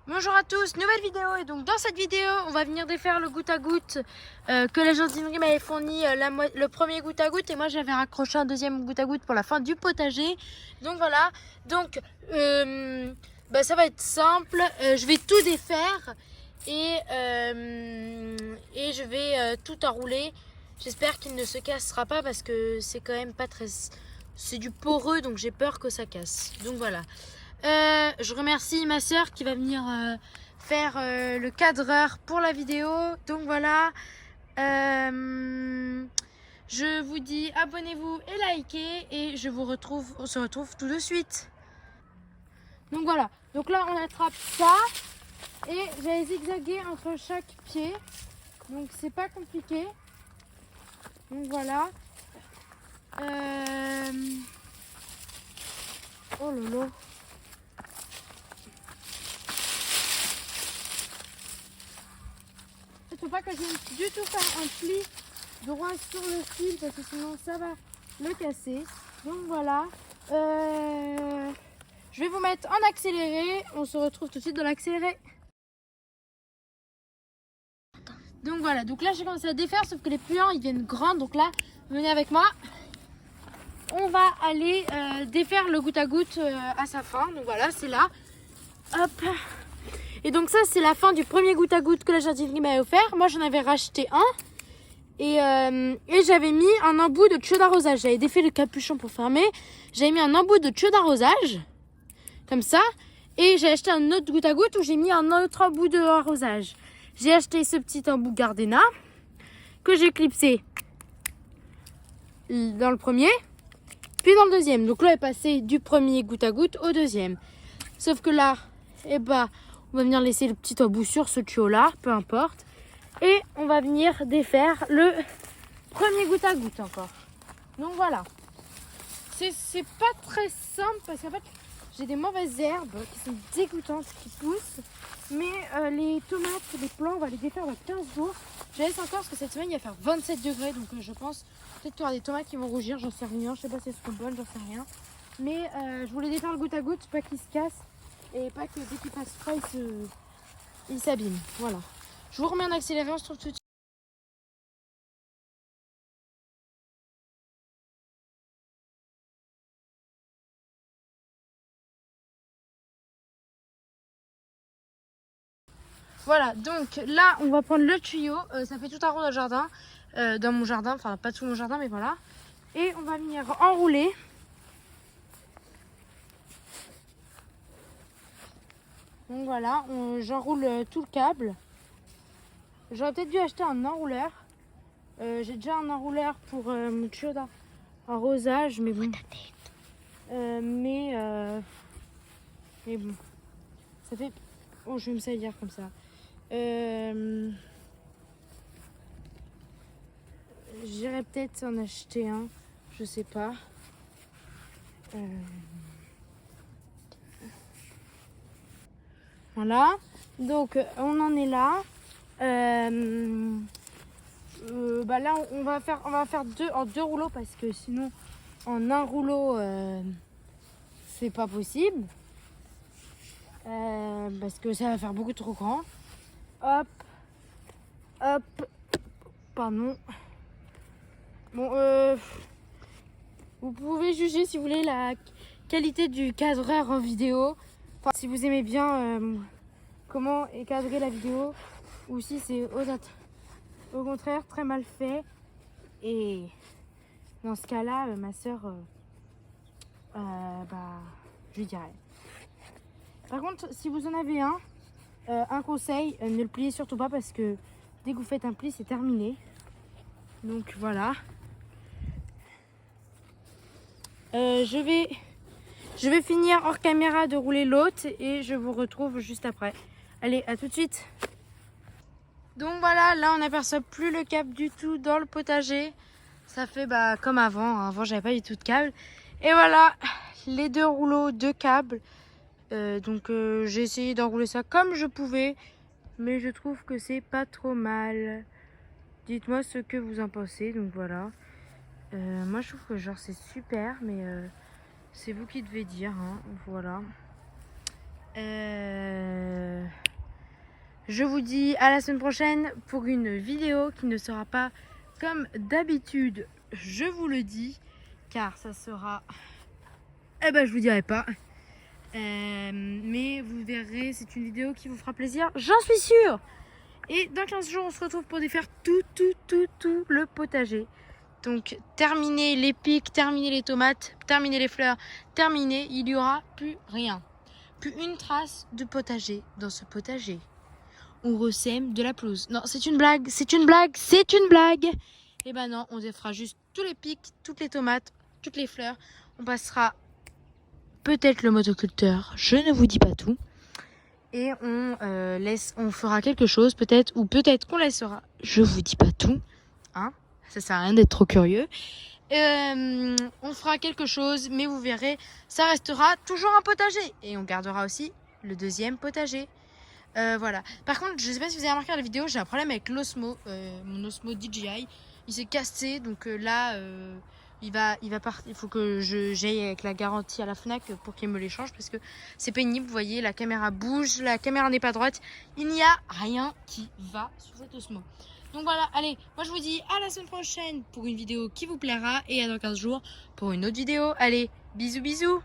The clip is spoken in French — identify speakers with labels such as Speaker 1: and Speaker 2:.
Speaker 1: Bonjour à tous, nouvelle vidéo. Et donc dans cette vidéo on va venir défaire le goutte à goutte que la jardinerie m'avait fourni le premier goutte à goutte, et moi j'avais raccroché un deuxième goutte à goutte pour la fin du potager. Donc voilà, donc ça va être simple, je vais tout défaire et je vais tout enrouler. J'espère qu'il ne se cassera pas parce que c'est quand même pas très... C'est du poreux, donc j'ai peur que ça casse. Donc voilà. Je remercie ma soeur qui va venir faire le cadreur pour la vidéo. Donc voilà. Je vous dis abonnez-vous et likez. Et on se retrouve tout de suite. Donc voilà. Donc là on attrape ça. Et j'ai zigzagué entre chaque pied. Donc c'est pas compliqué. Donc voilà. Oh lolo. Il ne faut pas que je du tout faire un pli droit sur le fil parce que sinon ça va le casser. Donc voilà. Je vais vous mettre en accéléré. On se retrouve tout de suite dans l'accéléré. Donc voilà. Donc là j'ai commencé à défaire, sauf que les pliants ils viennent grands. Donc là, venez avec moi. On va aller défaire le goutte à goutte à sa fin. Donc voilà, c'est là. Hop. Et donc ça c'est la fin du premier goutte à goutte que la jardinerie m'avait offert. Moi j'en avais racheté un. Et j'avais mis un embout de tuyau d'arrosage. J'avais défait le capuchon pour fermer. J'avais mis un embout de tuyau d'arrosage. Comme ça. Et j'ai acheté un autre goutte à goutte où j'ai mis un autre embout de arrosage. J'ai acheté ce petit embout Gardena. Que j'ai clipsé dans le premier. Puis dans le deuxième. Donc là est passé du premier goutte à goutte au deuxième. Sauf que là, on va venir laisser le petit embout sur ce tuyau là. Peu importe. Et on va venir défaire le premier goutte à goutte encore. Donc voilà. C'est pas très simple parce qu'en fait j'ai des mauvaises herbes qui sont dégoûtantes qui poussent. Mais les tomates, les plants, on va les défaire dans 15 jours. Je laisse encore parce que cette semaine il va faire 27 degrés. Donc je pense peut-être qu'il y aura des tomates qui vont rougir. J'en sais rien. Je sais pas si elles seront bonnes, j'en sais rien. Mais je voulais défaire le goutte à goutte, pas qu'il se casse. Et pas que dès qu'il fasse froid il s'abîme. Voilà. Je vous remets en accéléré, on se retrouve tout de suite. Voilà, donc là on va prendre le tuyau, ça fait tout un rond dans le jardin, dans mon jardin, enfin pas tout mon jardin mais voilà. Et on va venir enrouler. Donc voilà, j'enroule tout le câble. J'aurais peut-être dû acheter un enrouleur. J'ai déjà un enrouleur pour mon tuyau d'arrosage, mais bon. Mais bon, ça fait... Oh, je vais me salir comme ça. J'irais peut-être en acheter un, je sais pas. Voilà, donc on en est là. Là on va faire deux rouleaux parce que sinon en un rouleau c'est pas possible. Parce que ça va faire beaucoup trop grand. Hop, hop, pardon. Bon, vous pouvez juger si vous voulez la qualité du cadreur en vidéo. Enfin, si vous aimez bien comment est cadrée la vidéo, ou si c'est au contraire très mal fait. Et dans ce cas-là, ma soeur, je lui dirai. Par contre, si vous en avez un conseil, ne le pliez surtout pas parce que dès que vous faites un pli, c'est terminé. Donc voilà. Je vais finir hors caméra de rouler l'autre et je vous retrouve juste après. Allez, à tout de suite. Donc voilà, là on n'aperçoit plus le câble du tout dans le potager. Ça fait comme avant. Avant j'avais pas du tout de câble. Et voilà, les deux rouleaux de câbles. J'ai essayé d'enrouler ça comme je pouvais. Mais je trouve que c'est pas trop mal. Dites-moi ce que vous en pensez. Donc voilà. Moi je trouve que genre c'est super. Mais c'est vous qui devez dire. Hein, voilà. Je vous dis à la semaine prochaine pour une vidéo qui ne sera pas comme d'habitude, je vous le dis, car ça sera... je vous dirai pas. Mais vous verrez, c'est une vidéo qui vous fera plaisir, j'en suis sûre. Et dans 15 jours, on se retrouve pour défaire tout le potager. Donc, terminer les pics, terminer les tomates, terminer les fleurs, terminer, il n'y aura plus rien. Plus une trace de potager dans ce potager. On ressème de la pelouse. Non, c'est une blague, c'est une blague, c'est une blague. Et ben non, on défera juste tous les pics, toutes les tomates, toutes les fleurs. On passera peut-être le motoculteur, je ne vous dis pas tout. Et on fera quelque chose peut-être, ou peut-être qu'on laissera, je vous dis pas tout, hein, ça sert à rien d'être trop curieux. On fera quelque chose, mais vous verrez, ça restera toujours un potager. Et on gardera aussi le deuxième potager. Voilà. Par contre, je sais pas si vous avez remarqué dans la vidéo, j'ai un problème avec l'Osmo, mon Osmo DJI. Il s'est cassé, donc là, il va partir. Il faut que j'aille avec la garantie à la Fnac pour qu'il me l'échange parce que c'est pénible. Vous voyez, la caméra bouge, la caméra n'est pas droite. Il n'y a rien qui va sur cet Osmo. Donc voilà, allez, moi je vous dis à la semaine prochaine pour une vidéo qui vous plaira et à dans 15 jours pour une autre vidéo. Allez, bisous bisous.